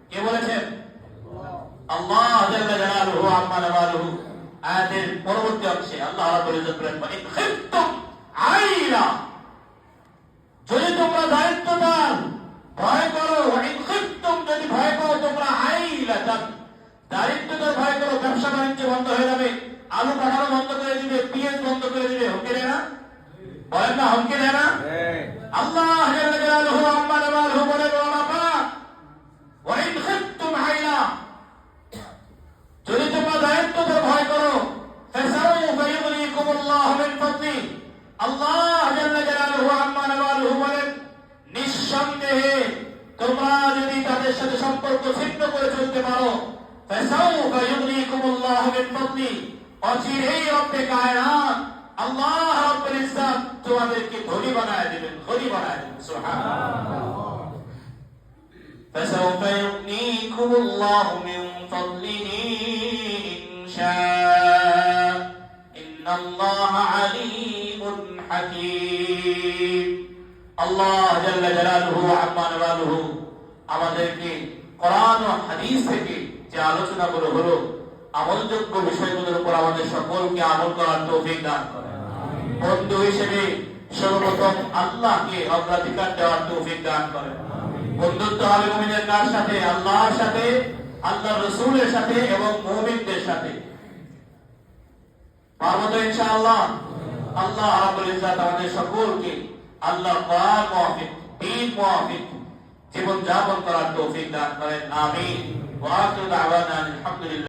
কে বলেছেন? আল্লাহ জাল্লা জালালুহু আম্মা নাওয়ালুহু। আয়াতের পরবর্তী অংশে আল্লাহ রাব্বুল ইজ্জত বলেন, ইন খিফতুম আইলা, যদি তোমরা দায়িত্বদান ভয় করো, ইন খিফতুম, যদি ভয় করো তোমরা আইলাতান, দারিদ্রতার ভয় করো, ব্যবসা বাণিজ্য বন্ধ হয়ে যাবে, আলু পাঠানো বন্ধ করে দিবে, পিএস বন্ধ করে দিবে, হুমকি দেয় না? বলেন না, হুমকি দেয় না? আল্লাহ জাল্লা জালালুহু আম্মা নাওয়ালুহু বলেন, ওয়া ইন খিফতুম আইলা, যদি তোমরা দায়িত্বদের ভয় করো, ফাসাউফা ইউগনিকুমুল্লাহু মিন ফাদলি, আল্লাহ জাল্লা জালালুহু আম্মা নাওয়ালুহু বলেন, নিঃসন্দেহে তোমরা যদি তাদের সাথে সম্পর্ক ছিন্ন করে চলতে পারো, ফাসাউফা ইউগনিকুমুল্লাহু মিন ফাদলি, অচিরেই রব্বে কায়নাত আল্লাহ রাব্বুল ইজ্জত তোমাদেরকে ধনী বানায় দিবেন, ধনী বানায় দিবেন। সুবহানাল্লাহ। فسوف يغنيكم الله من فضله إن شاء إن الله عليم حكيم। আল্লাহ জাল্লা জালালুহু আম্মা নাওয়ালুহু আমাদেরকে কোরআন ও হাদিস থেকে যে আলোচনাগুলো হলো, আমলযোগ্য বিষয়গুলোর উপর আমাদের সকলকে আমল করার তৌফিক দান করেন। বন্ধু হিসেবে সর্বপ্রথম আল্লাহকে অগ্রাধিকার দেওয়ার তৌফিক দান করেন। বন্ধুত্ব হবে মুমিনের কার সাথে? আল্লাহর সাথে, আল্লাহর রাসূলের সাথে এবং মুমিনদের সাথে। পারবো তো ইনশাআল্লাহ? আল্লাহ রাব্বুল ইজ্জত আমাদের সকলকে আল্লাহর কোরআন মুআফিক, দ্বীন মুআফিক জীবন যাপন করার তৌফিক দান করেন। আমিন। ওয়া আখিরু দাওয়ানা আলহামদুলিল্লাহ।